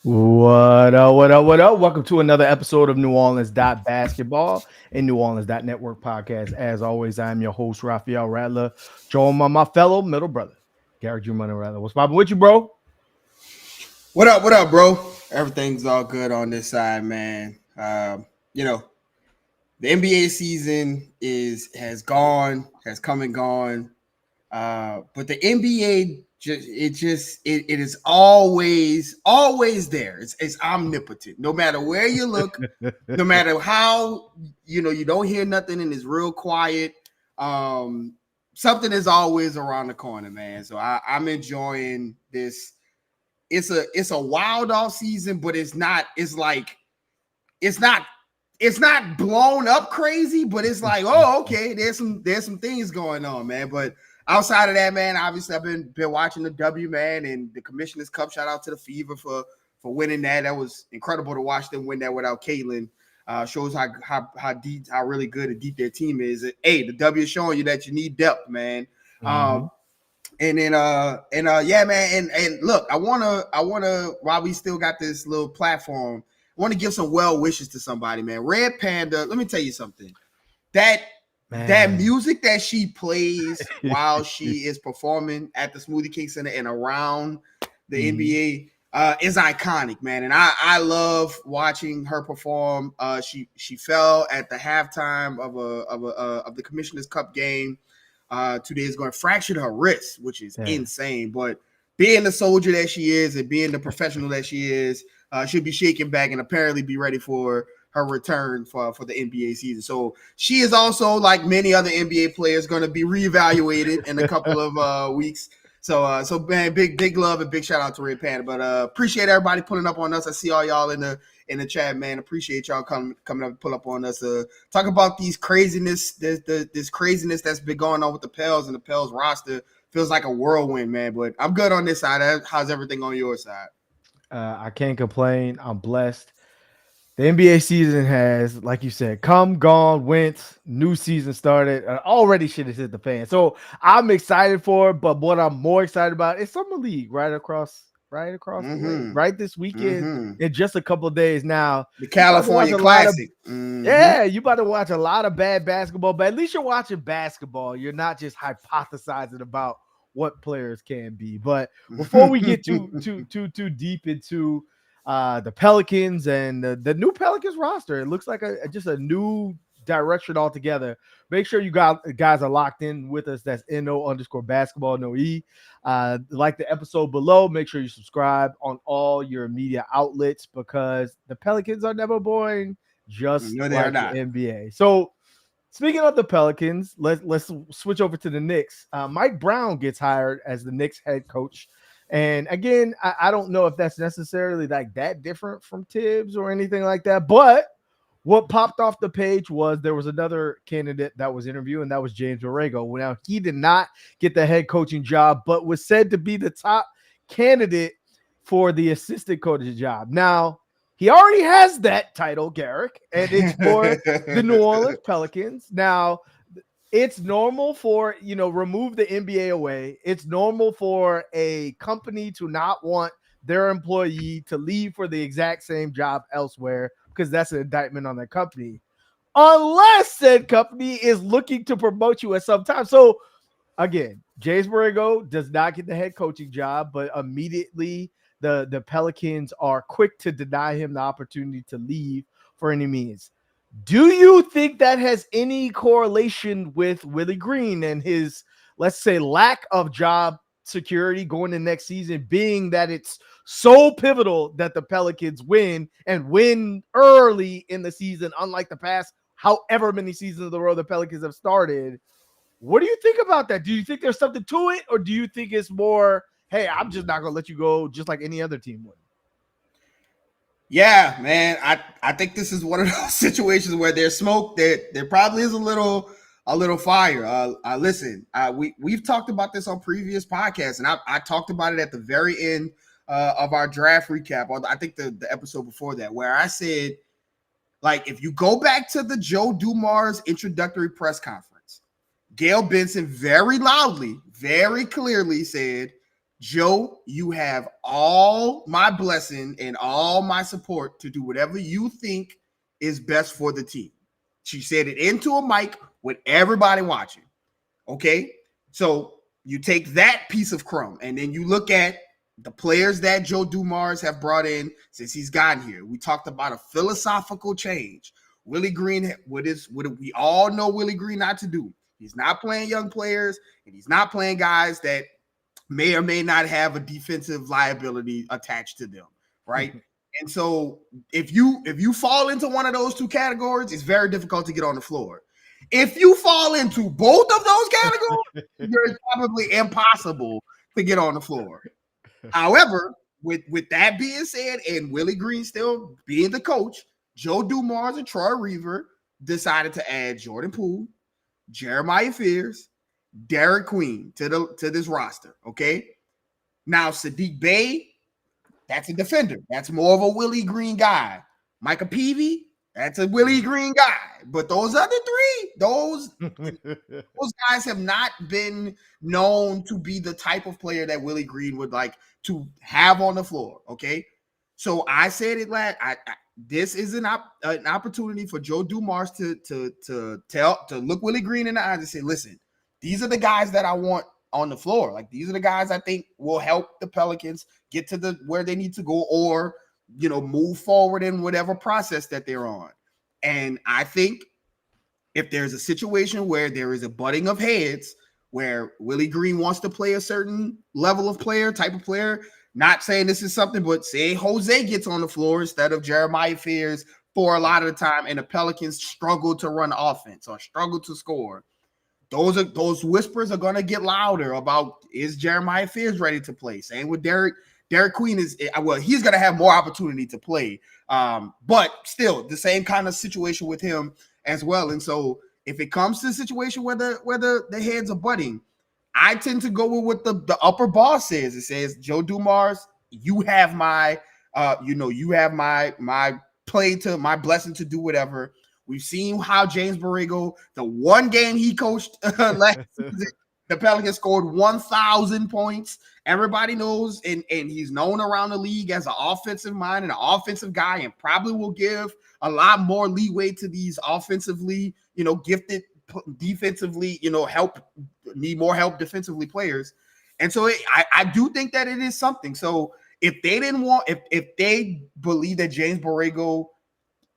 What up, what up, what up? Welcome to another episode of New Orleans Basketball and New Orleans Network podcast. As always, I am your host, Raphael Rattler, joined by my fellow middle brother, Garrett Jr. Rattler. What's poppin' with you, bro? What up, bro? Everything's all good on this side, man. You know, the NBA season has come and gone. But the NBA it is always there. It's omnipotent. No matter where you look, no matter how you don't hear nothing and it's real quiet. Something is always around the corner, man. So I'm enjoying this. It's a wild off season, but it's not. It's not it's not blown up crazy, but it's like, oh, okay, there's some things going on, man. But outside of that, man, obviously I've been watching the W, man, and the Commissioner's Cup. Shout out to the Fever for winning that. That was incredible to watch them win that without Caitlin. Shows how deep, how really good and deep their team is. Hey, the W is showing you that you need depth, man. Mm-hmm. Yeah, man. And look, I wanna while we still got this little platform, I want to give some well wishes to somebody, man. Red Panda, let me tell you something. That music that she plays while she is performing at the Smoothie King Center and around the NBA is iconic, man. And I love watching her perform. She fell at the halftime of the Commissioner's Cup game 2 days ago and fractured her wrist, which is insane. But being the soldier that she is and being the professional that she is, she'll be shaking back and apparently be ready for her return for the NBA season. So she is also, like many other NBA players, going to be reevaluated in a couple of weeks. So man, big love and big shout out to Red Panda. But appreciate everybody pulling up on us. I see all y'all in the chat, man. Appreciate y'all coming up and pull up on us. Talk about this craziness that's been going on with the Pels and the Pels roster. Feels like a whirlwind, man. But I'm good on this side. How's everything on your side? I can't complain. I'm blessed. The NBA season has, like you said, come, gone, went. New season started. Already shit has hit the fan. So I'm excited for it. But what I'm more excited about is Summer League right across the way, right this weekend in just a couple of days. Now, the California Classic. Yeah, you about to watch a lot of bad basketball, but at least you're watching basketball. You're not just hypothesizing about what players can be. But before we get too deep into the Pelicans and the new Pelicans roster, it looks like just a new direction altogether. Make sure you guys are locked in with us. That's NO_basketball, no E. Like the episode below, make sure you subscribe on all your media outlets because the Pelicans are never boring, just like the NBA. So speaking of the Pelicans, let's switch over to the Knicks. Mike Brown gets hired as the Knicks head coach. And again, I don't know if that's necessarily like that different from Tibbs or anything like that. But what popped off the page was there was another candidate that was interviewed, and that was James Borrego. Now, he did not get the head coaching job, but was said to be the top candidate for the assistant coaching job. Now, he already has that title, Garrick, and it's for the New Orleans Pelicans. Now, it's normal for, remove the NBA away. It's normal for a company to not want their employee to leave for the exact same job elsewhere because that's an indictment on their company. Unless said company is looking to promote you at some time. So, again, James Borrego does not get the head coaching job, but immediately the Pelicans are quick to deny him the opportunity to leave for any means. Do you think that has any correlation with Willie Green and his, let's say, lack of job security going into next season, being that it's so pivotal that the Pelicans win and win early in the season, unlike the past however many seasons of the road the Pelicans have started? What do you think about that? Do you think there's something to it, or do you think it's more, hey, I'm just not going to let you go just like any other team would? Yeah, man. I think this is one of those situations where there's smoke. There probably is a little fire. Listen, we've talked about this on previous podcasts, and I talked about it at the very end of our draft recap. I think the episode before that, where I said, like, if you go back to the Joe Dumars introductory press conference, Gail Benson very loudly, very clearly said, Joe, you have all my blessing and all my support to do whatever you think is best for the team. She said it into a mic with everybody watching. Okay? So you take that piece of crumb and then you look at the players that Joe Dumars have brought in since he's gotten here. We talked about a philosophical change. Willie Green, what we all know Willie Green not to do. He's not playing young players, and he's not playing guys that may or may not have a defensive liability attached to them, right? And so if you fall into one of those two categories, it's very difficult to get on the floor. If you fall into both of those categories, it's probably impossible to get on the floor. However, with that being said, and Willie Green still being the coach, Joe Dumars and Troy Reaver decided to add Jordan Poole, Jeremiah Fears, Derek Queen to this roster. Okay. Now Sadiq Bey, that's a defender. That's more of a Willie Green guy. Micah Peavy, that's a Willie Green guy. But those other three, those guys have not been known to be the type of player that Willie Green would like to have on the floor. Okay. So I said it last. This is an opportunity for Joe Dumars to look Willie Green in the eyes and say, listen, these are the guys that I want on the floor. Like, these are the guys I think will help the Pelicans get to where they need to go, or, move forward in whatever process that they're on. And I think if there's a situation where there is a butting of heads, where Willie Green wants to play a certain level of player, type of player, not saying this is something, but say Jose gets on the floor instead of Jeremiah Fears for a lot of the time, and the Pelicans struggle to run offense or struggle to score. Those whispers are going to get louder about, is Jeremiah Fears ready to play? Same with Derek. Derek Queen he's going to have more opportunity to play. But still the same kind of situation with him as well. And so if it comes to a situation where the heads are butting, I tend to go with what the upper boss says. It says, Joe Dumars, you have my my play to my blessing to do whatever. We've seen how James Borrego, the one game he coached last season, the Pelicans scored 1,000 points. Everybody knows, and he's known around the league as an offensive mind and an offensive guy, and probably will give a lot more leeway to these offensively, gifted, defensively, need more help defensively players. And so I do think that it is something. So if they believe that James Borrego,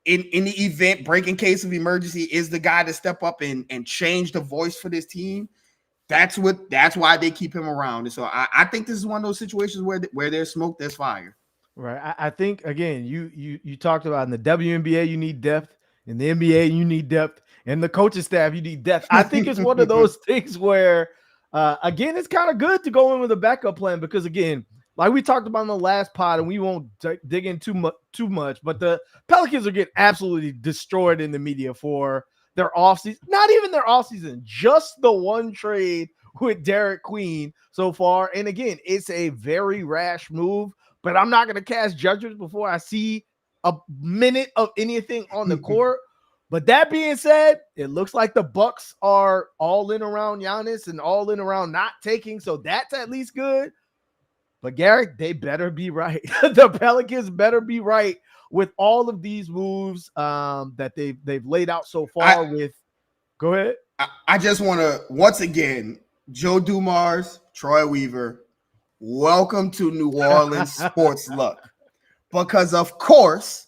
in the event, breaking case of emergency, is the guy to step up and change the voice for this team, that's why they keep him around. And so I think this is one of those situations where there's smoke, there's fire. Right. I think, again, you talked about in the WNBA, you need depth. In the NBA, you need depth. In the coaching staff, you need depth. I think it's one of those things where, again, it's kind of good to go in with a backup plan because, again, like we talked about in the last pod, and we won't dig in too much, but the Pelicans are getting absolutely destroyed in the media for their offseason. Not even their offseason, just the one trade with Derek Queen so far. And again, it's a very rash move, but I'm not going to cast judgment before I see a minute of anything on the court. But that being said, it looks like the Bucks are all in around Giannis and all in around not taking, so that's at least good. But Garrett, they better be right. The Pelicans better be right with all of these moves that they've laid out so far. Go ahead. I just want to, once again, Joe Dumars, Troy Weaver, welcome to New Orleans sports luck. Because of course,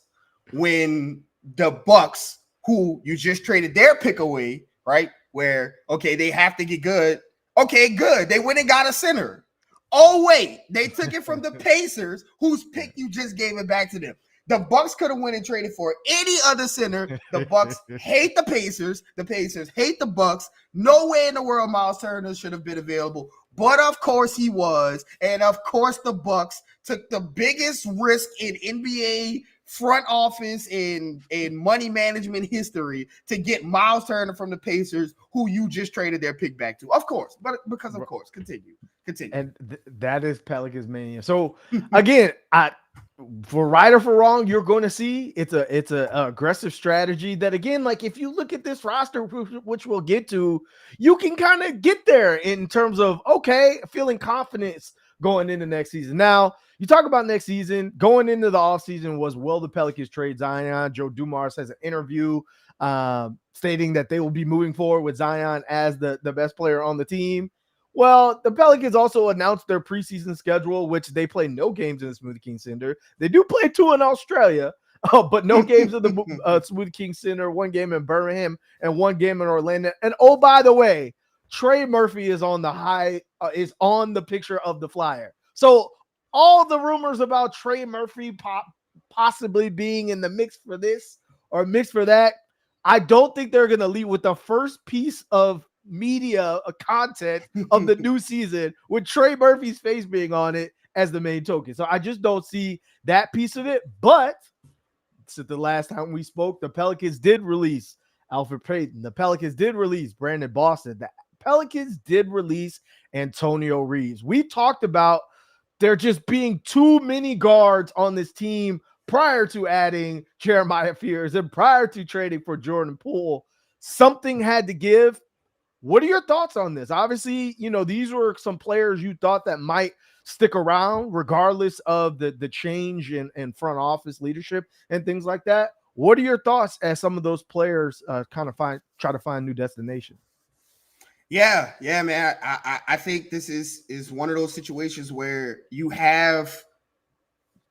when the Bucks, who you just traded their pick away, right? Where, okay, they have to get good. Okay, good. They went and got a center. Oh, wait, they took it from the Pacers, whose pick you just gave it back to them. The Bucks could have went and traded for any other center. The Bucks hate the Pacers. The Pacers hate the Bucks. No way in the world Miles Turner should have been available. But of course he was. And of course the Bucks took the biggest risk in NBA front office and money management history to get Miles Turner from the Pacers, who you just traded their pick back to. Of course. But because of course. Continue. And that is Pelicans mania. So again, for right or for wrong, you're going to see it's a aggressive strategy that, again, like if you look at this roster, which we'll get to, you can kind of get there in terms of, okay, feeling confidence going into next season. Now, you talk about next season, going into the offseason was, will the Pelicans trade Zion? Joe Dumars has an interview stating that they will be moving forward with Zion as the best player on the team. Well, the Pelicans also announced their preseason schedule, which they play no games in the Smoothie King Center. They do play 2 in Australia, but no games in the Smoothie King Center, 1 game in Birmingham and 1 game in Orlando. And oh, by the way, Trey Murphy is on the picture of the flyer. So all the rumors about Trey Murphy possibly being in the mix for this or mix for that, I don't think they're going to lead with the first piece of media content of the new season with Trey Murphy's face being on it as the main token. So I just don't see that piece of it. But since the last time we spoke, the Pelicans did release Alfred Payton. The Pelicans did release Brandon Boston. The Pelicans did release Antonio Reeves. We talked about there just being too many guards on this team prior to adding Jeremiah Fears and prior to trading for Jordan Poole. Something had to give. What are your thoughts on this? Obviously, these were some players you thought that might stick around regardless of the change in front office leadership and things like that. What are your thoughts as some of those players try to find new destination? Yeah, man. I think this is one of those situations where you have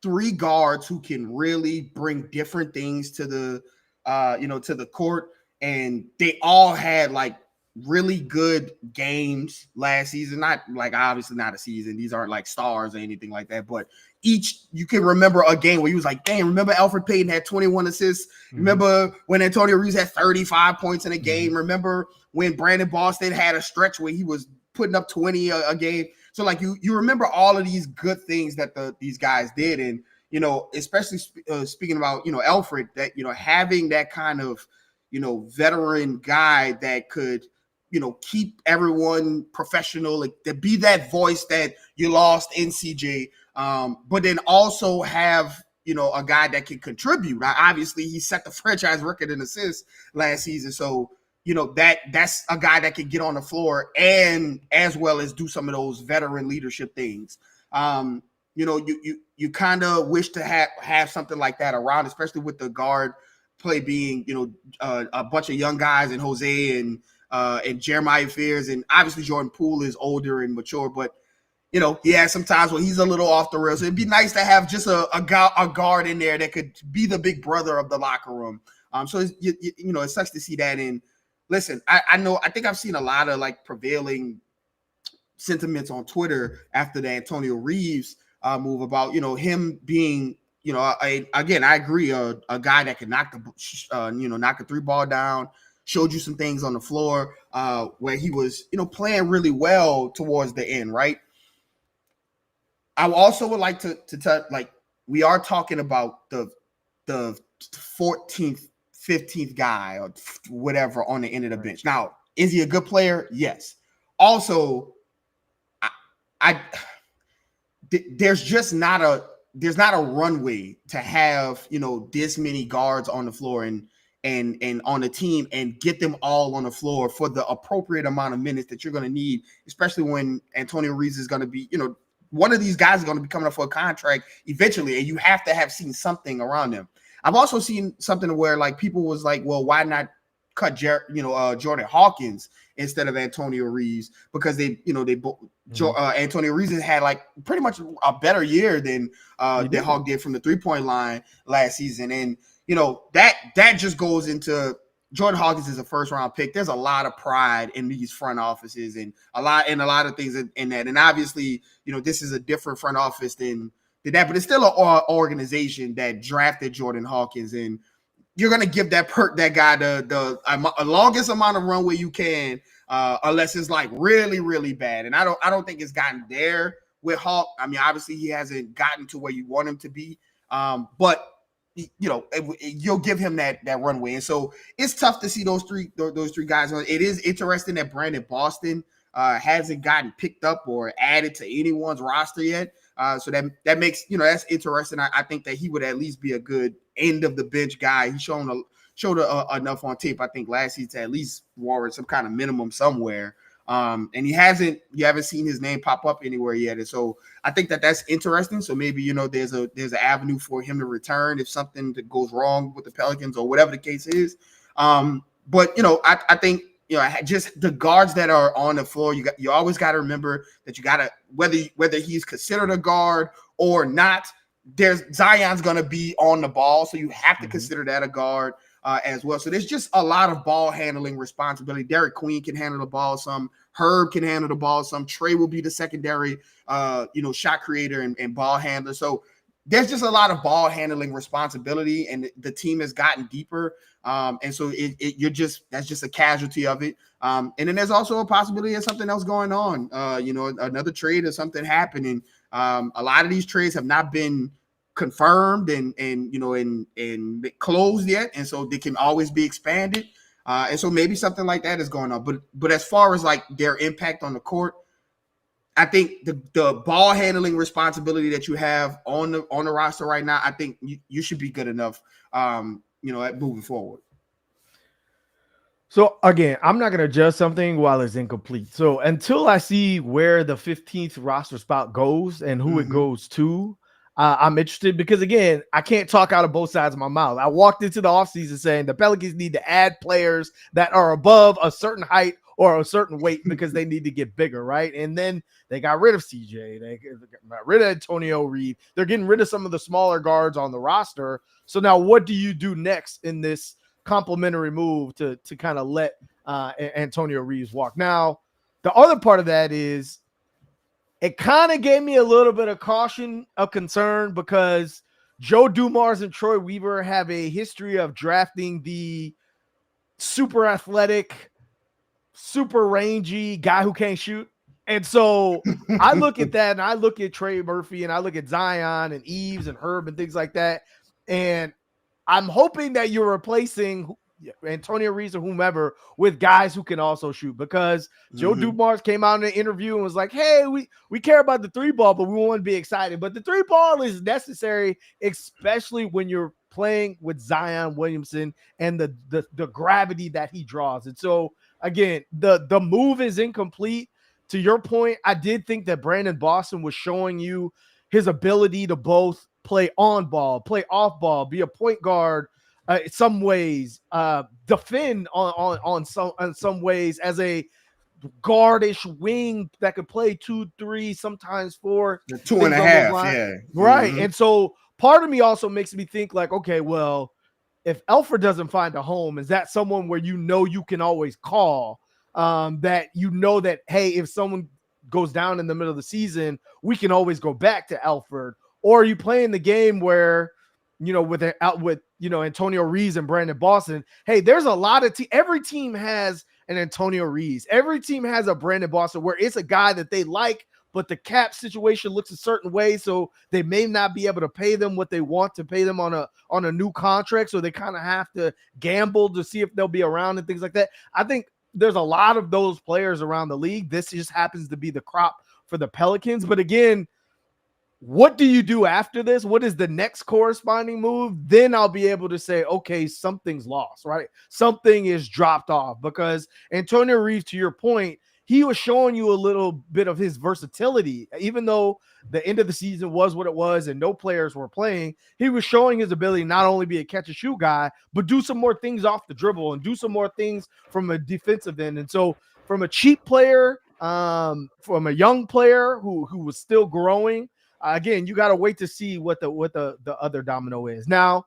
3 guards who can really bring different things to the to the court, and they all had like really good games last season. Not like obviously not a season. These aren't like stars or anything like that, but each you can remember a game where he was like, "Damn, remember Alfred Payton had 21 assists? Mm-hmm. Remember when Antonio Reeves had 35 points in a game? Mm-hmm. Remember when Brandon Boston had a stretch where he was putting up 20 a game?" So like you remember all of these good things that these guys did, and especially speaking about Alfred, that having that kind of veteran guy that could keep everyone professional, like to be that voice that you lost in CJ, but then also have a guy that can contribute. Obviously, he set the franchise record in assists last season, so that's a guy that can get on the floor and as well as do some of those veteran leadership things. You kind of wish to have something like that around, especially with the guard play being a bunch of young guys and Jose and Jeremiah Fears, and obviously Jordan Poole is older and mature, but he has some times where he's a little off the rails. So it'd be nice to have just a guard in there that could be the big brother of the locker room. So it sucks to see that. And listen, I think I've seen a lot of like prevailing sentiments on Twitter after the Antonio Reeves move about him being I agree, a guy that can knock the 3-ball down, showed you some things on the floor where he was playing really well towards the end, right? I also would like to touch, like, we are talking about the 14th, 15th guy or whatever on the end of the bench. Now, is he a good player? Yes. Also, there's not a runway to have this many guards on the floor and on the team and get them all on the floor for the appropriate amount of minutes that you're going to need, especially when Antonio Reeves is going to be one of these guys is going to be coming up for a contract eventually, and you have to have seen something around them. I've also seen something where like people was like, well, why not cut Jordan Hawkins instead of Antonio Reeves, because Antonio Reeves had like pretty much a better year than Hawk did from the 3-point line last season. And that just goes into Jordan Hawkins is a first-round pick. There's a lot of pride in these front offices and a lot of things in that. And obviously, this is a different front office than that, but it's still an organization that drafted Jordan Hawkins, and you're gonna give that guy the longest amount of runway you can, unless it's like really, really bad. And I don't think it's gotten there with Hawk. I mean, obviously he hasn't gotten to where you want him to be, but you'll give him that runway. And so it's tough to see those three guys. It is interesting that Brandon Boston hasn't gotten picked up or added to anyone's roster yet. So that makes, that's interesting. I think that he would at least be a good end of the bench guy. He showed enough on tape, I think, last season to at least warrant some kind of minimum somewhere. And you haven't seen his name pop up anywhere yet. And so I think that's interesting. So maybe, there's an avenue for him to return if something that goes wrong with the Pelicans or whatever the case is. But I think, just the guards that are on the floor, you always got to remember that you got to, whether he's considered a guard or not, Zion's going to be on the ball. So you have to consider that a guard as well. So there's just a lot of ball handling responsibility. Derek Queen can handle the ball some. Herb can handle the ball some. Trey will be the secondary, shot creator and ball handler. So there's just a lot of ball handling responsibility, and the team has gotten deeper. And so that's just a casualty of it. And then there's also a possibility of something else going on, another trade or something happening. A lot of these trades have not been confirmed and closed yet. And so they can always be expanded. And so maybe something like that is going on. But as far as like their impact on the court, I think the ball handling responsibility that you have on the roster right now, I think you should be good enough, at moving forward. So again, I'm not going to judge something while it's incomplete. So until I see where the 15th roster spot goes and who it goes to, I'm interested because, again, I can't talk out of both sides of my mouth. I walked into the offseason saying the Pelicans need to add players that are above a certain height or a certain weight because they need to get bigger, right? And then they got rid of CJ. They got rid of Antonio Reeves. They're getting rid of some of the smaller guards on the roster. So now what do you do next in this complimentary move to kind of let Antonio Reeves walk? Now, the other part of that is it kind of gave me a little bit of caution of concern because Joe Dumars and Troy Weaver have a history of drafting the super athletic, super rangy guy who can't shoot. And so I look at that and I look at Trey Murphy and I look at Zion and Eves and Herb and things like that. And I'm hoping that you're replacing Antonio Reeves or whomever with guys who can also shoot, because Joe Dumars came out in an interview and was like, hey, we care about the three ball, but we want to be excited. But the three ball is necessary, especially when you're playing with Zion Williamson and the gravity that he draws. And so again, the move is incomplete. To your point, I did think that Brandon Boston was showing you his ability to both play on ball, play off ball, be a point guard, some ways, defend on some ways as a guardish wing that could play 2, 3, sometimes 4, 2.5, yeah, right. And so part of me also makes me think like, okay, well, if Alfred doesn't find a home, is that someone where you can always call? That that, hey, if someone goes down in the middle of the season, we can always go back to Alfred. Or are you playing the game where, with Antonio Reeves and Brandon Boston? Hey, there's a lot of every team has an Antonio Reeves. Every team has a Brandon Boston where it's a guy that they like, but the cap situation looks a certain way, so they may not be able to pay them what they want to pay them on a new contract. So they kind of have to gamble to see if they'll be around and things like that. I think there's a lot of those players around the league. This just happens to be the crop for the Pelicans. But again, what do you do after this? What is the next corresponding move? Then I'll be able to say, okay, something's lost, right? Something is dropped off, because Antonio Reeves, to your point, he was showing you a little bit of his versatility. Even though the end of the season was what it was and no players were playing, he was showing his ability not only be a catch and shoot guy, but do some more things off the dribble and do some more things from a defensive end. And so from a cheap player, from a young player who was still growing, again, you got to wait to see what the other domino is. Now,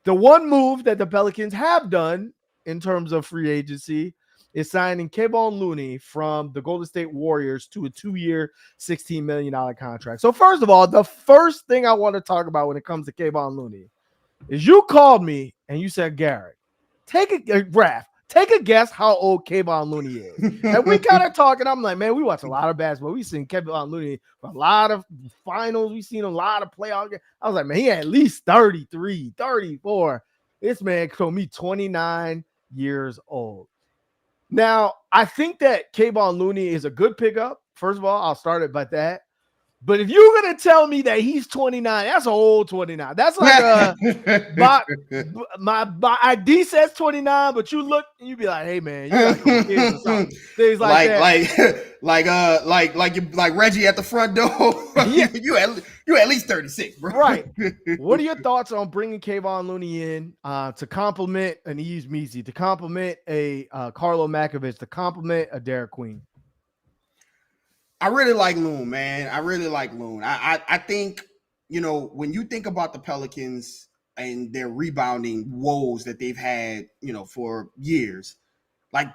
the one move that the Pelicans have done in terms of free agency is signing Kevon Looney from the Golden State Warriors to a 2-year, $16 million contract. So first of all, the first thing I want to talk about when it comes to Kevon Looney is you called me and you said, Garrett, take a guess how old Kevon Looney is. And we kind of talking. I'm like, man, we watch a lot of basketball. We've seen Kevon Looney for a lot of finals. We've seen a lot of playoff games. I was like, man, he at least 33, 34. This man told me 29 years old. Now, I think that Kevon Looney is a good pickup. First of all, I'll start it by that. But if you're gonna tell me that he's 29, that's an old 29. That's like my ID says 29, but you look and you be like, hey man, you got a couple kids or something. Things like that. like Reggie at the front door. Yeah. you at least 36, bro. Right. What are your thoughts on bringing Kevon Looney in to complement an Eves Measy, to complement a Carlo Makovich, to complement a Derek Queen? I really like Loon, man. I really like Loon. I think, when you think about the Pelicans and their rebounding woes that they've had, for years, like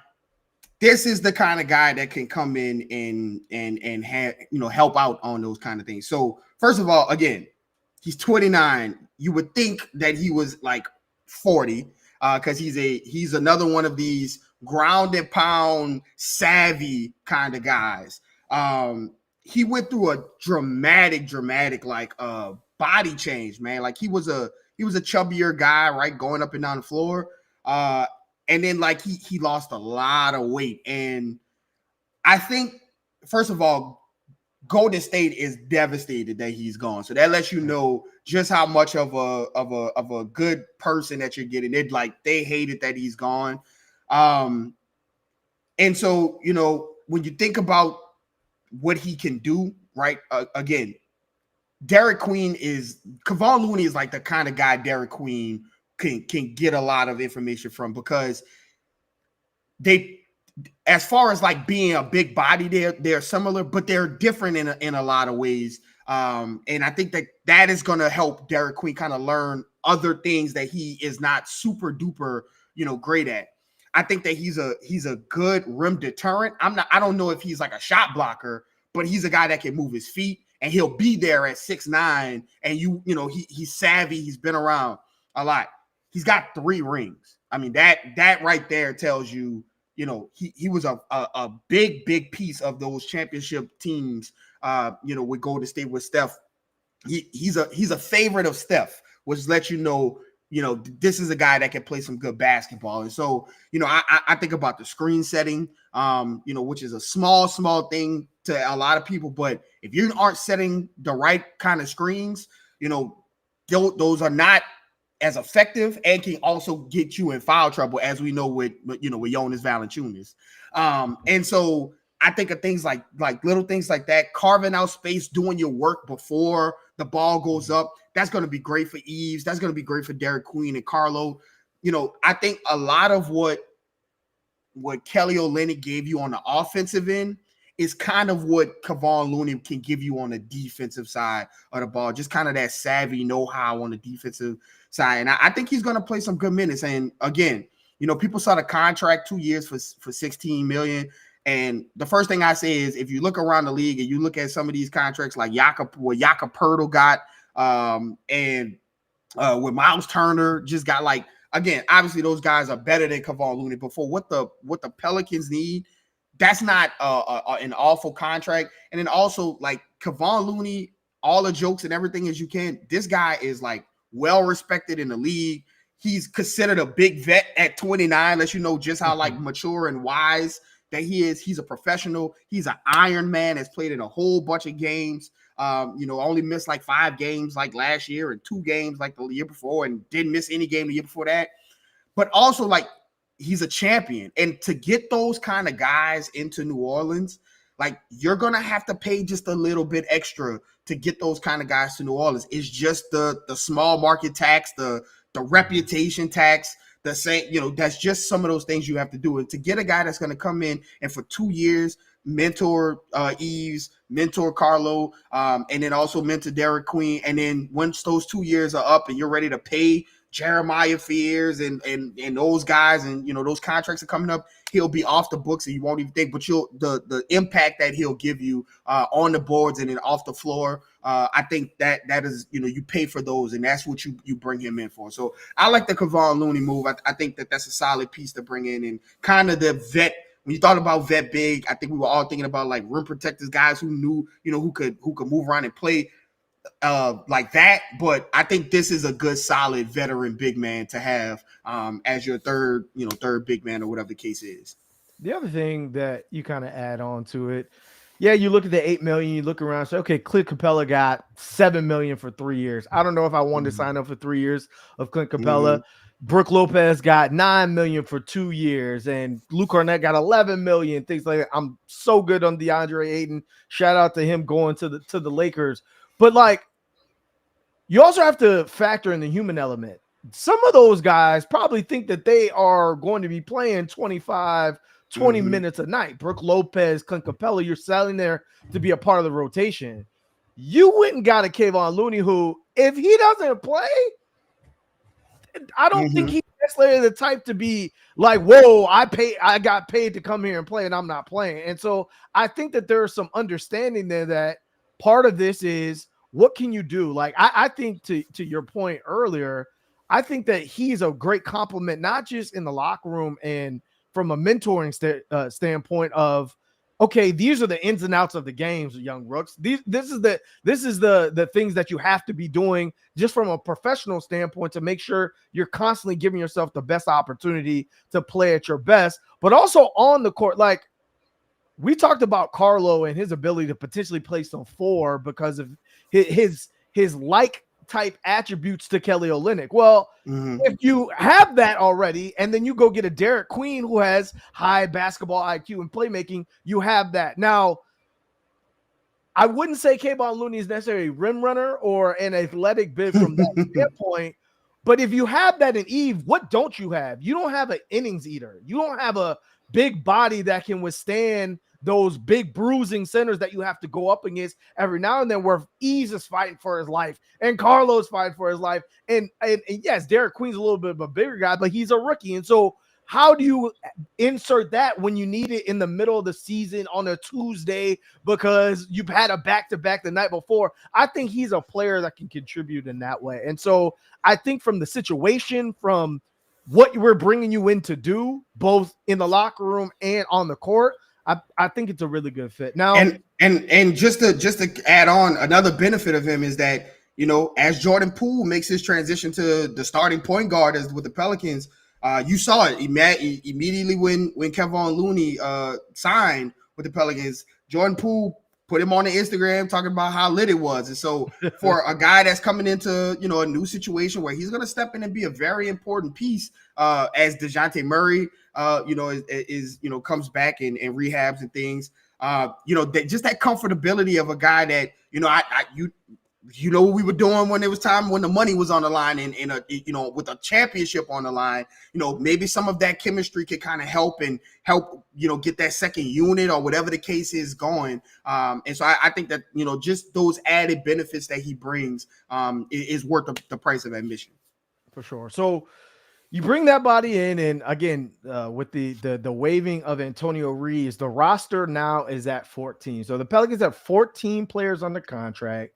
this is the kind of guy that can come in and have, help out on those kind of things. So first of all, again, he's 29. You would think that he was like 40 because he's another one of these ground and pound savvy kind of guys. He went through a dramatic like body change, man. Like he was a chubbier guy, right, going up and down the floor. And then like he lost a lot of weight. And I think, first of all, Golden State is devastated that he's gone. So that lets you know just how much of a good person that you're getting. They hated that he's gone. And so, when you think about what he can do, right? Again, Kevon Looney is like the kind of guy Derek Queen can get a lot of information from, because they, as far as like being a big body, they're similar, but they're different in a lot of ways. And I think that is going to help Derek Queen kind of learn other things that he is not super duper, great at. I think that he's a good rim deterrent. I don't know if he's like a shot blocker, but he's a guy that can move his feet, and he'll be there at 6'9", and he's savvy. He's been around a lot. He's got 3 rings. I mean, that right there tells you, he was a big piece of those championship teams, with Golden State with Steph. He's a favorite of Steph, which lets you know, this is a guy that can play some good basketball. And so, I think about the screen setting, which is a small thing to a lot of people. But if you aren't setting the right kind of screens, those are not as effective and can also get you in foul trouble, as we know with Jonas Valanciunas. And so I think of things like little things like that, carving out space, doing your work before the ball goes up. That's going to be great for Eves. That's going to be great for Derek Queen and Carlo. I think a lot of what Kelly Olynyk gave you on the offensive end is kind of what Kevon Looney can give you on the defensive side of the ball. Just kind of that savvy know-how on the defensive side. And I think he's going to play some good minutes. And again, people saw the contract 2 years for $16 million. And the first thing I say is, if you look around the league and you look at some of these contracts like Jakob Poeltl got, and with Miles Turner just got, like, again, obviously those guys are better than Kevon Looney. But for what the Pelicans need, that's not an awful contract. And then also, like, Kevon Looney, all the jokes and everything as you can, this guy is like well respected in the league. He's considered a big vet at 29, lets you know just how like mature and wise that he is. He's a professional. He's an Iron Man, has played in a whole bunch of games. Only missed like 5 games like last year and 2 games like the year before, and didn't miss any game the year before that. But also, like, he's a champion. And to get those kind of guys into New Orleans, like, you're going to have to pay just a little bit extra to get those kind of guys to New Orleans. It's just the small market tax, the reputation tax, the same, that's just some of those things you have to do. And to get a guy that's going to come in and for 2 years mentor Eves, mentor Carlo, and then also mentor Derek Queen. And then once those 2 years are up and you're ready to pay Jeremiah Fears and those guys, and those contracts are coming up, he'll be off the books and you won't even think. But the impact that he'll give you on the boards and then off the floor, I think that is, you pay for those, and that's what you bring him in for. So I like the Kevon Looney move. I think that's a solid piece to bring in, and kind of the vet. When you thought about vet big, I think we were all thinking about like rim protectors, guys who knew, who could move around and play like that. But I think this is a good, solid veteran big man to have as your third big man, or whatever the case is. The other thing that you kind of add on to it Yeah, you look at the 8 million, you look around, say, okay, Clint Capella got 7 million for 3 years. I don't know if I wanted to sign up for 3 years of Clint Capella. Brooke Lopez got 9 million for 2 years, and Luke Cornett got 11 million, things like that. I'm so good on DeAndre Ayton. Shout out to him going to the Lakers. But like, you also have to factor in the human element. Some of those guys probably think that they are going to be playing 25, 20 minutes a night. Brooke Lopez, Clint Capella, you're selling there to be a part of the rotation. You went and got a Kevon Looney who, if he doesn't play, I don't think he's necessarily the type to be like, whoa, I got paid to come here and play and I'm not playing. And so I think that there's some understanding there that part of this is what can you do? Like, I think to your point earlier, I think that he's a great compliment, not just in the locker room and from a mentoring standpoint of, okay, these are the ins and outs of the games, young rooks. This is the things that you have to be doing just from a professional standpoint to make sure you're constantly giving yourself the best opportunity to play at your best, but also on the court. Like, we talked about Carlo and his ability to potentially play some 4 because of his like type attributes to Kelly Olynyk. Well, if you have that already, and then you go get a Derek Queen who has high basketball IQ and playmaking, you have that. Now, I wouldn't say Kevon Looney is necessarily a rim runner or an athletic big from that standpoint, but if you have that in Eve, what don't you have? You don't have an innings eater. You don't have a big body that can withstand those big bruising centers that you have to go up against every now and then, where Eves is fighting for his life and Carlo's fighting for his life. And yes, Derek Queen's a little bit of a bigger guy, but he's a rookie. And so how do you insert that when you need it in the middle of the season on a Tuesday because you've had a back-to-back the night before? I think he's a player that can contribute in that way. And so I think from the situation, from what we're bringing you in to do, both in the locker room and on the court, I think it's a really good fit. Now, and just to add on, another benefit of him is that, you know, as Jordan Poole makes his transition to the starting point guard with the Pelicans, you saw it immediately when Kevon Looney signed with the Pelicans. Jordan Poole put him on the Instagram talking about how lit it was. And so for a guy that's coming into, you know, a new situation where he's going to step in and be a very important piece as DeJounte Murray, you know, is you know, comes back and rehabs and things, you know, just that comfortability of a guy that, you know, you know what we were doing when it was time when the money was on the line and you know, with a championship on the line, you know, maybe some of that chemistry could kind of help, you know, get that second unit or whatever the case is going. And so I think that, you know, just those added benefits that he brings is worth the price of admission. For sure. So you bring that body in, and again, with the waiving of Antonio Reeves, the roster now is at 14. So the Pelicans have 14 players under contract.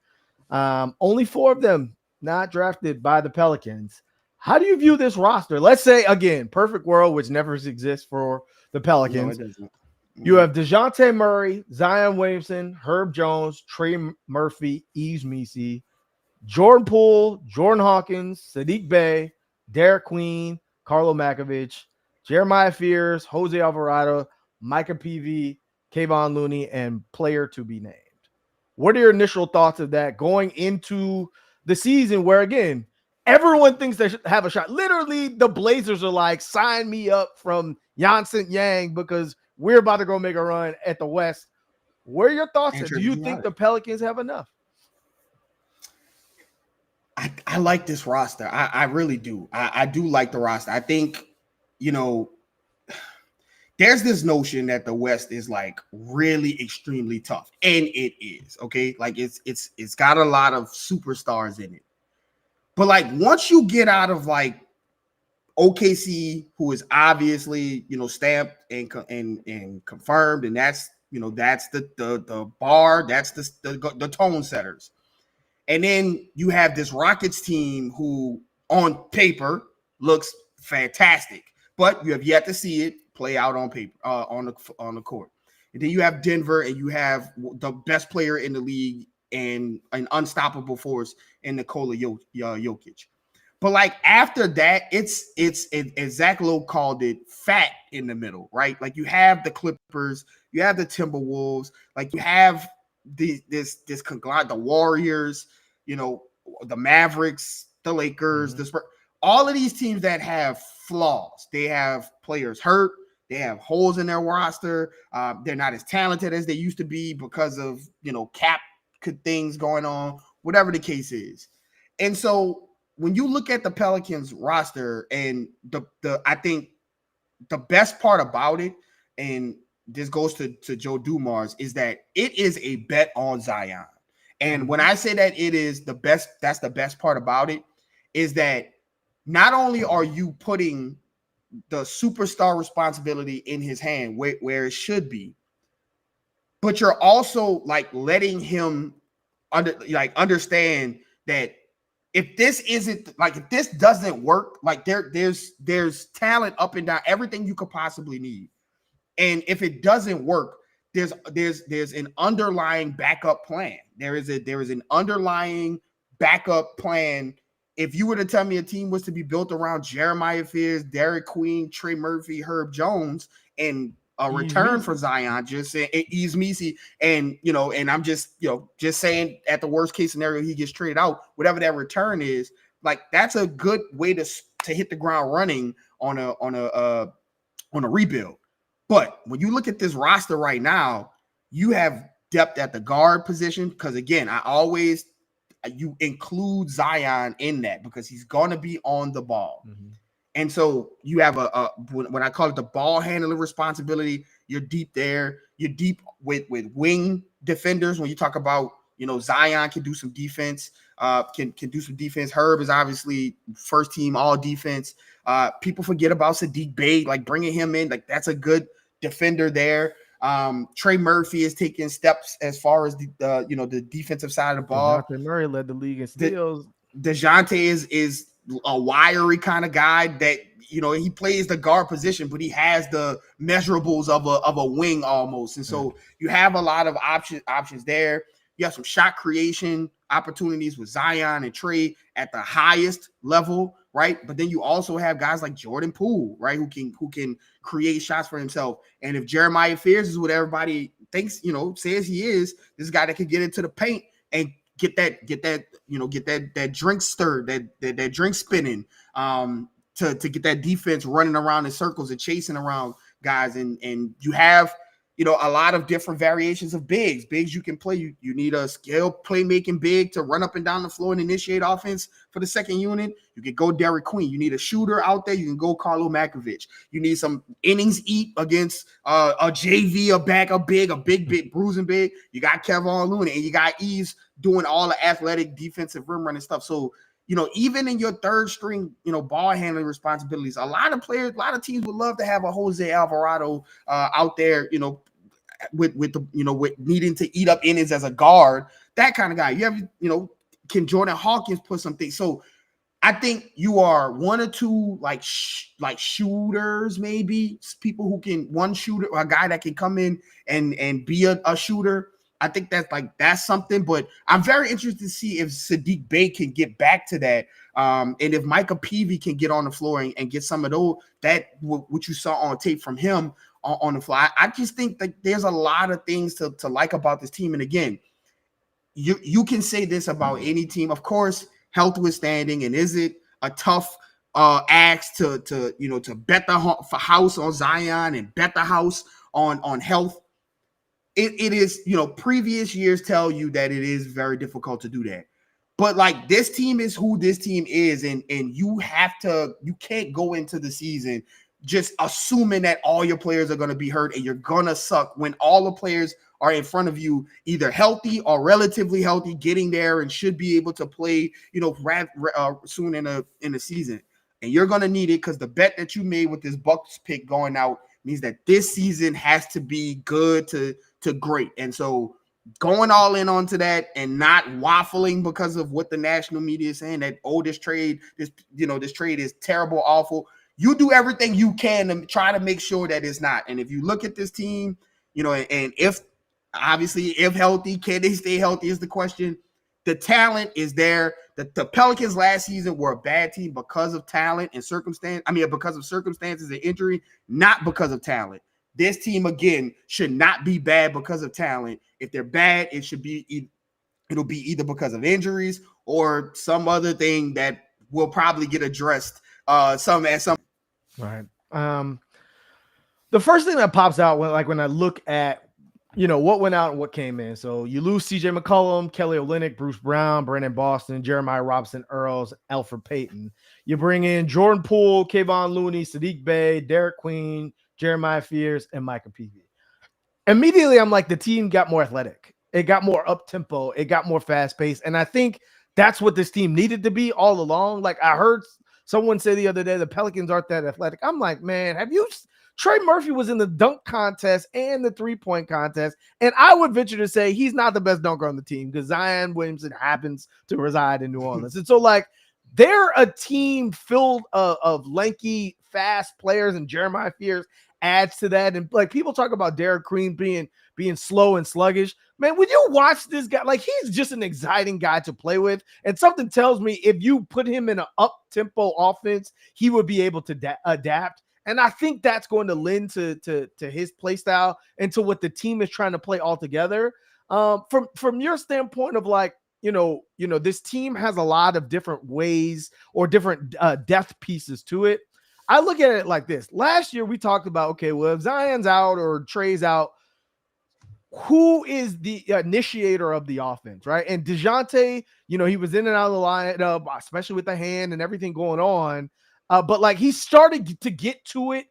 Only 4 of them not drafted by the Pelicans. How do you view this roster? Let's say, again, perfect world, which never exists for the Pelicans. No, it doesn't. You have DeJounte Murray, Zion Williamson, Herb Jones, Trey Murphy, Yves Missi, Jordan Poole, Jordan Hawkins, Sadiq Bey, Derek Queen, Carlo Makovich, Jeremiah Fears, Jose Alvarado, Micah Peavy, Kevon Looney, and player to be named. What are your initial thoughts of that going into the season where, again, everyone thinks they should have a shot? Literally, the Blazers are like, sign me up from Jansen Yang because we're about to go make a run at the West. What are your thoughts? Do you think the Pelicans have enough? I like this roster. I really do. I do like the roster. I think, you know, there's this notion that the West is like really extremely tough, and it is. Okay, like it's got a lot of superstars in it. But like once you get out of like OKC, who is obviously, you know, stamped and confirmed, and that's, you know, that's the bar, that's the tone setters. And then you have this Rockets team who on paper looks fantastic, but you have yet to see it play out on paper, on the court. And then you have Denver, and you have the best player in the league and an unstoppable force in Nikola Jokic. But like after that, it's as Zach Lowe called it, fat in the middle, right? Like you have the Clippers, you have the Timberwolves, like you have this conglomerate, the Warriors, you know, the Mavericks, the Lakers, the Spurs, all of these teams that have flaws. They have players hurt. They have holes in their roster. They're not as talented as they used to be because of, you know, cap things going on, whatever the case is. And so when you look at the Pelicans roster, and the I think the best part about it, and this goes to Joe Dumars, is that it is a bet on Zion. And when I say that it is the best, that's the best part about it, is that not only are you putting the superstar responsibility in his hand where it should be, but you're also like letting him understand that if this isn't like, if this doesn't work, like there's talent up and down, everything you could possibly need. And if it doesn't work, there's an underlying backup plan. There is an underlying backup plan. If you were to tell me a team was to be built around Jeremiah Fears, Derek Queen, Trey Murphy, Herb Jones, and a return for Zion, just saying ease Misi, and you know, and I'm just, you know, just saying at the worst case scenario he gets traded out, whatever that return is, like that's a good way to hit the ground running on a rebuild. But when you look at this roster right now, you have depth at the guard position, because again, you include Zion in that because he's going to be on the ball. And so you have when I call it the ball handling responsibility, you're deep there. You're deep with wing defenders. When you talk about, you know, Zion can do some defense, can do some defense. Herb is obviously first team all defense. People forget about Sadiq Bey, like bringing him in, like that's a good defender there. Trey Murphy is taking steps as far as the defensive side of the ball. DeJounte Murray led the league in steals. DeJounte is a wiry kind of guy that, you know, he plays the guard position, but he has the measurables of a wing almost. And so you have a lot of options there. You have some shot creation opportunities with Zion and Trey at the highest level, right? But then you also have guys like Jordan Poole, right, who can create shots for himself. And if Jeremiah Fears is what everybody thinks, you know, says he is, this guy that can get into the paint and get that drink stirred, that drink spinning, to get that defense running around in circles and chasing around guys. And you have, you know, a lot of different variations of bigs you can play. You need a skilled playmaking big to run up and down the floor and initiate offense for the second unit. You can go Derek Queen. You need a shooter out there. You can go Carlo Makovich. You need some innings eat against a JV, a big bruising big. You got Kevon Looney, and you got Eves doing all the athletic defensive rim running stuff. So, you know, even in your third string, you know, ball handling responsibilities, a lot of teams would love to have a Jose Alvarado out there, you know, with needing to eat up innings as a guard, that kind of guy. You have, you know, can Jordan Hawkins put something? So I think you are one or two like shooters, maybe people who can, one shooter, a guy that can come in and be a shooter. I think that's something, but I'm very interested to see if Sadiq Bey can get back to that. And if Micah Peavy can get on the floor and get some of those, what you saw on tape from him on the fly. I just think that there's a lot of things to like about this team. And again, you can say this about any team, of course, health withstanding. And is it a tough ask to bet the house on Zion and bet the house on health? It is, you know, previous years tell you that it is very difficult to do that. But like, this team is who this team is, and you can't go into the season just assuming that all your players are going to be hurt and you're going to suck when all the players are in front of you, either healthy or relatively healthy, getting there and should be able to play, you know, soon in the season. And you're going to need it, because the bet that you made with this Bucks pick going out means that this season has to be good to great. And so going all in onto that and not waffling because of what the national media is saying, that, oh, this trade is terrible, awful. You do everything you can to try to make sure that it's not. And if you look at this team, you know, and if healthy, can they stay healthy is the question. The talent is there. The Pelicans last season were a bad team because of talent and circumstance. I mean, because of circumstances and injury, not because of talent. this team again should not be bad because of talent. If they're bad, it'll be either because of injuries or some other thing that will probably get addressed some. Right. The first thing that pops out when I look at, what went out and what came in. So you lose CJ McCollum, Kelly Olynyk, Bruce Brown, Brandon Boston, Jeremiah Robinson Earls, Alfred Payton. You bring in Jordan Poole, Kevon Looney, Sadiq Bey, Derek Queen, Jeremiah Fears, and Micah Peavy. Immediately, I'm like, the team got more athletic. It got more up-tempo. It got more fast-paced. And I think that's what this team needed to be all along. Like, I heard someone say the other day, the Pelicans aren't that athletic. I'm like, man, Trey Murphy was in the dunk contest and the three-point contest, and I would venture to say he's not the best dunker on the team because Zion Williamson happens to reside in New Orleans. And so, like, they're a team filled of lanky, fast players, and Jeremiah Fears adds to that. And, like, people talk about Derek Queen being slow and sluggish. Man, when you watch this guy, like, he's just an exciting guy to play with. And something tells me if you put him in an up-tempo offense, he would be able to adapt. And I think that's going to lend to his play style and to what the team is trying to play all together. From your standpoint of, like, this team has a lot of different ways or different depth pieces to it. I look at it like this. Last year we talked about, okay, well, if Zion's out or Trey's out, who is the initiator of the offense, right? And DeJounte, he was in and out of the lineup, especially with the hand and everything going on. But, like, he started to get to it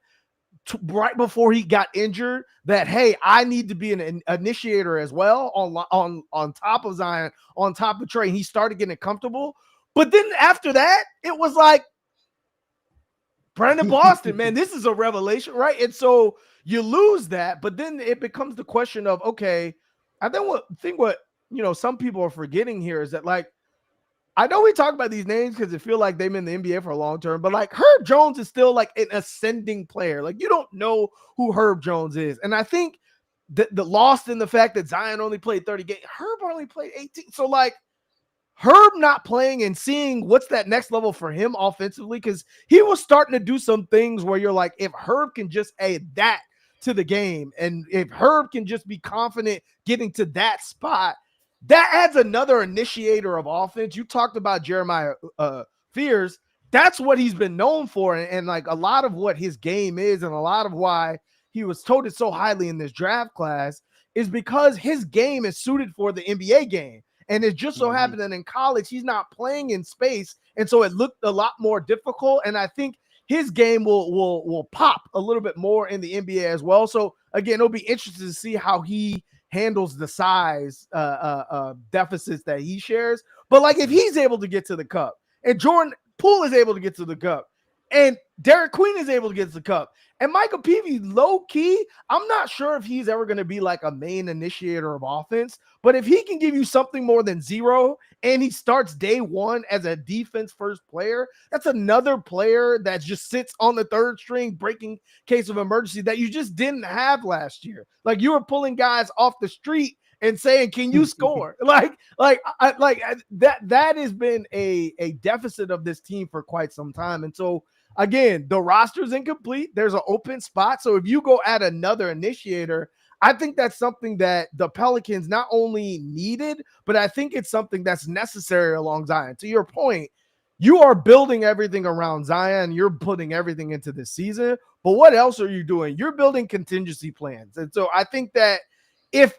right before he got injured that, hey, I need to be an initiator as well on top of Zion, on top of Trey. And he started getting comfortable. But then after that, it was like, Brandon Boston, man, this is a revelation, right? And so you lose that, but then it becomes the question of, okay, I think what some people are forgetting here is that, like, I know we talk about these names because it feels like they've been in the NBA for a long term, but, like, Herb Jones is still, like, an ascending player. Like, you don't know who Herb Jones is. And I think the lost in the fact that Zion only played 30 games, Herb only played 18. So, like, Herb not playing and seeing what's that next level for him offensively, because he was starting to do some things where you're like, if Herb can just add that to the game, and if Herb can just be confident getting to that spot, that adds another initiator of offense. You talked about Jeremiah Fears. That's what he's been known for. And like, a lot of what his game is and a lot of why he was touted so highly in this draft class is because his game is suited for the NBA game. And it just so happened that in college, he's not playing in space. And so it looked a lot more difficult. And I think his game will pop a little bit more in the NBA as well. So, again, it'll be interesting to see how he handles the size deficits that he shares. But, like, if he's able to get to the cup and Jordan Poole is able to get to the cup and Derek Queen is able to get to the cup and Michael Peavy, low key, I'm not sure if he's ever going to be like a main initiator of offense, but if he can give you something more than zero and he starts day one as a defense first player, that's another player that just sits on the third string, breaking case of emergency that you just didn't have last year. Like, you were pulling guys off the street and saying, can you score? That has been a deficit of this team for quite some time. And so, again, the roster's incomplete. There's an open spot. So if you go add another initiator, I think that's something that the Pelicans not only needed, but I think it's something that's necessary along Zion. To your point, you are building everything around Zion. You're putting everything into this season. But what else are you doing? You're building contingency plans. And so I think that if,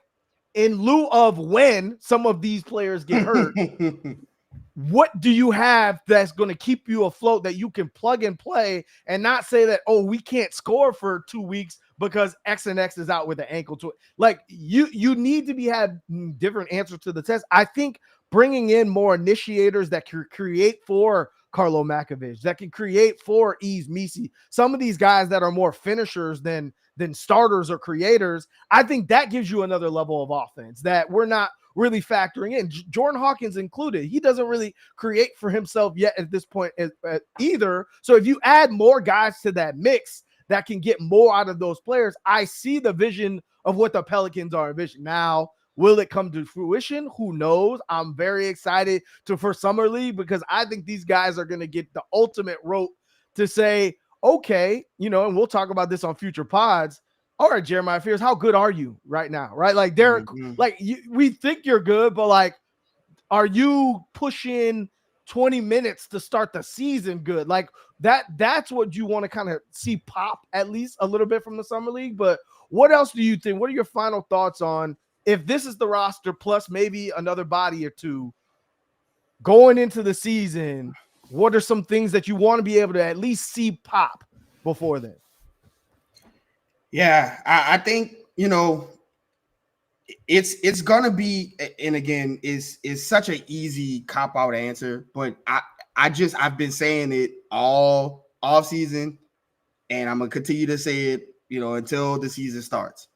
in lieu of when some of these players get hurt, what do you have that's going to keep you afloat that you can plug and play and not say that, oh, we can't score for 2 weeks because X and X is out with an ankle to it. Like, you need to have different answers to the test. I think bringing in more initiators that can create for Carlo Makovich, that can create for Yves Missi, some of these guys that are more finishers than starters or creators, I think that gives you another level of offense that we're not really factoring in. Jordan Hawkins included. He doesn't really create for himself yet at this point either. So if you add more guys to that mix that can get more out of those players, I see the vision of what the Pelicans are envisioning. Now, will it come to fruition? Who knows? I'm very excited for Summer League because I think these guys are going to get the ultimate rope to say, okay, and we'll talk about this on future pods. all right, Jeremiah Fears, how good are you right now? Right? Like Derek, we think you're good, but like, are you pushing 20 minutes to start the season good? Like that's what you want to kind of see pop at least a little bit from the summer league. But what else do you think? What are your final thoughts on if this is the roster plus maybe another body or two going into the season? What are some things that you want to be able to at least see pop before then? Yeah, I think, it's gonna be, and again, is such an easy cop out answer, but I've been saying it all off season, and I'm gonna continue to say it, until the season starts.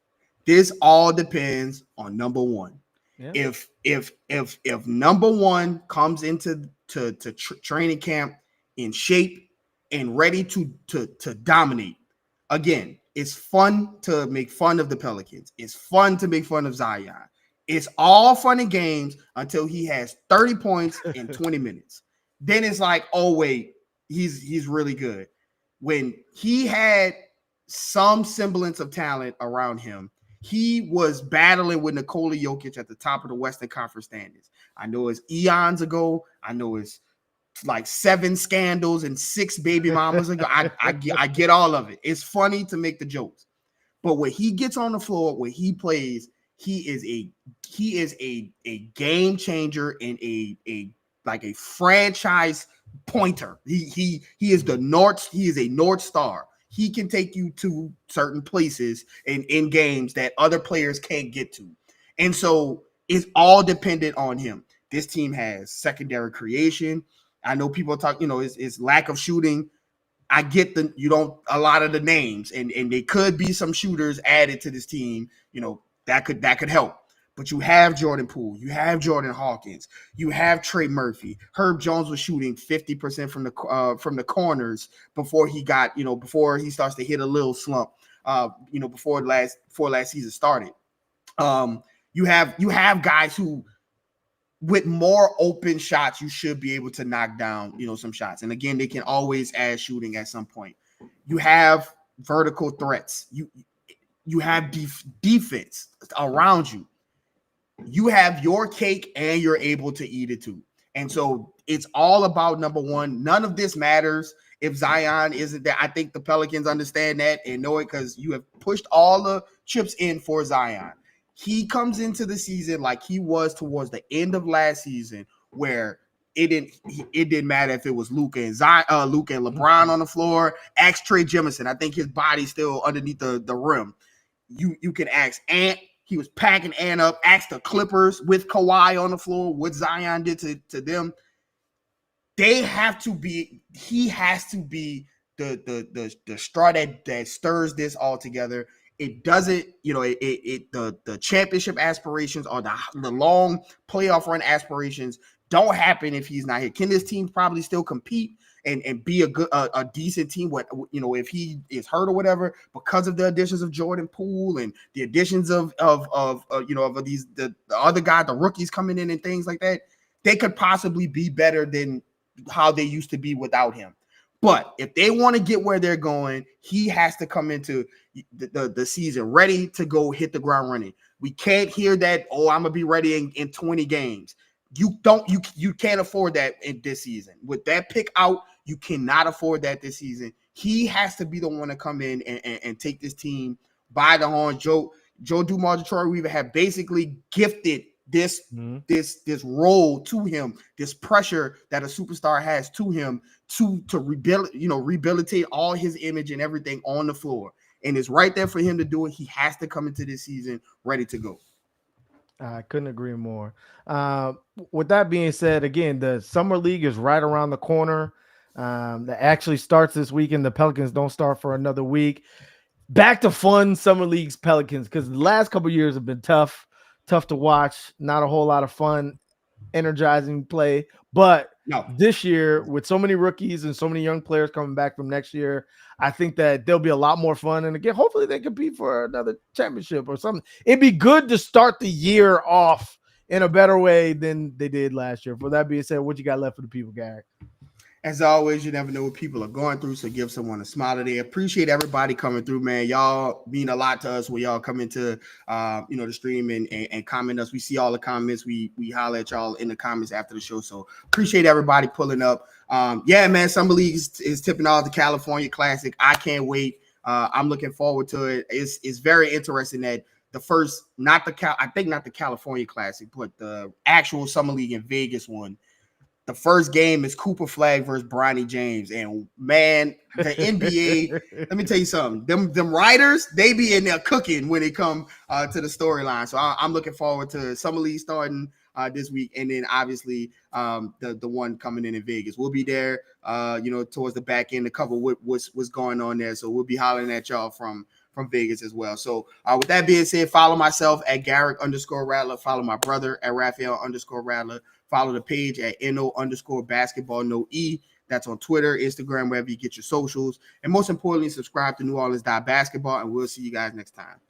This all depends on number one. Yeah. If number one comes into training camp in shape and ready to dominate, again, it's fun to make fun of the Pelicans. It's fun to make fun of Zion. It's all fun and games until he has 30 points in 20 minutes. Then it's like, oh wait, he's really good. When he had some semblance of talent around him, he was battling with Nikola Jokic at the top of the Western Conference standings. I know it's eons ago. I know it's like 7 scandals and 6 baby mamas ago. I get all of it. It's funny to make the jokes, but when he gets on the floor, when he plays, he is a game changer and a franchise pointer. He is the North. He is a North Star. He can take you to certain places in games that other players can't get to, and so it's all dependent on him. This team has secondary creation. I know people talk, it's lack of shooting. I get a lot of the names, and there could be some shooters added to this team, that could help. But you have Jordan Poole, you have Jordan Hawkins, you have Trey Murphy. Herb Jones was shooting 50% from the corners before he got, before he starts to hit a little slump, before last season started. You have guys who, with more open shots, you should be able to knock down, some shots. And again, they can always add shooting at some point. You have vertical threats. You have defense around you. You have your cake and you're able to eat it too. And so it's all about number one. None of this matters if Zion isn't there. I think the Pelicans understand that and know it because you have pushed all the chips in for Zion. He comes into the season like he was towards the end of last season, where it didn't matter if it was Luka and LeBron on the floor. Ask Trey Jemison. I think his body's still underneath the rim. You can ask Ant. He was packing Ant up. Ask the Clippers with Kawhi on the floor, what Zion did to them. They have to be. He has to be the straw that stirs this all together. It doesn't, the championship aspirations or the long playoff run aspirations don't happen if he's not here. Can this team probably still compete and be a decent team? If he is hurt or whatever, because of the additions of Jordan Poole and the additions of these the other guys, the rookies coming in and things like that, they could possibly be better than how they used to be without him. But if they want to get where they're going, he has to come into the season ready to go hit the ground running. We can't hear that, I'm going to be ready in 20 games. You can't afford that in this season. With that pick out, you cannot afford that this season. He has to be the one to come in and take this team by the horn. Joe Dumars and Troy Weaver have basically gifted this role to him, this pressure that a superstar has to him to rehabilitate all his image and everything on the floor. And it's right there for him to do it. He has to come into this season ready to go. I couldn't agree more. With that being said, again, the summer league is right around the corner. That actually starts this weekend. The Pelicans don't start for another week. Back to fun summer leagues Pelicans, because the last couple of years have been tough to watch. Not a whole lot of fun, energizing play. But this year, with so many rookies and so many young players coming back from next year, I think that there'll be a lot more fun. And again, hopefully they compete for another championship or something. It'd be good to start the year off in a better way than they did last year. For that being said, what you got left for the people, Gary? As always, you never know what people are going through, so give someone a smile today. Appreciate everybody coming through, man. Y'all mean a lot to us when y'all come into the stream and comment us. We see all the comments. We holler at y'all in the comments after the show. So appreciate everybody pulling up. Yeah, man, Summer League is tipping off the California Classic. I can't wait. I'm looking forward to it. It's very interesting that the first, not the California Classic, but the actual Summer League in Vegas one. The first game is Cooper Flag versus Bronny James. And man, the NBA, let me tell you something. Them writers, they be in there cooking when it come to the storyline. So I'm looking forward to Summer League starting this week. And then obviously the one coming in Vegas. We'll be there, towards the back end to cover what's going on there. So we'll be hollering at y'all from Vegas as well. So with that being said, follow myself at Garrick_Rattler. Follow my brother at Raphael_Rattler. Follow the page at NO_basketball, no E. That's on Twitter, Instagram, wherever you get your socials. And most importantly, subscribe to New Orleans Basketball, and we'll see you guys next time.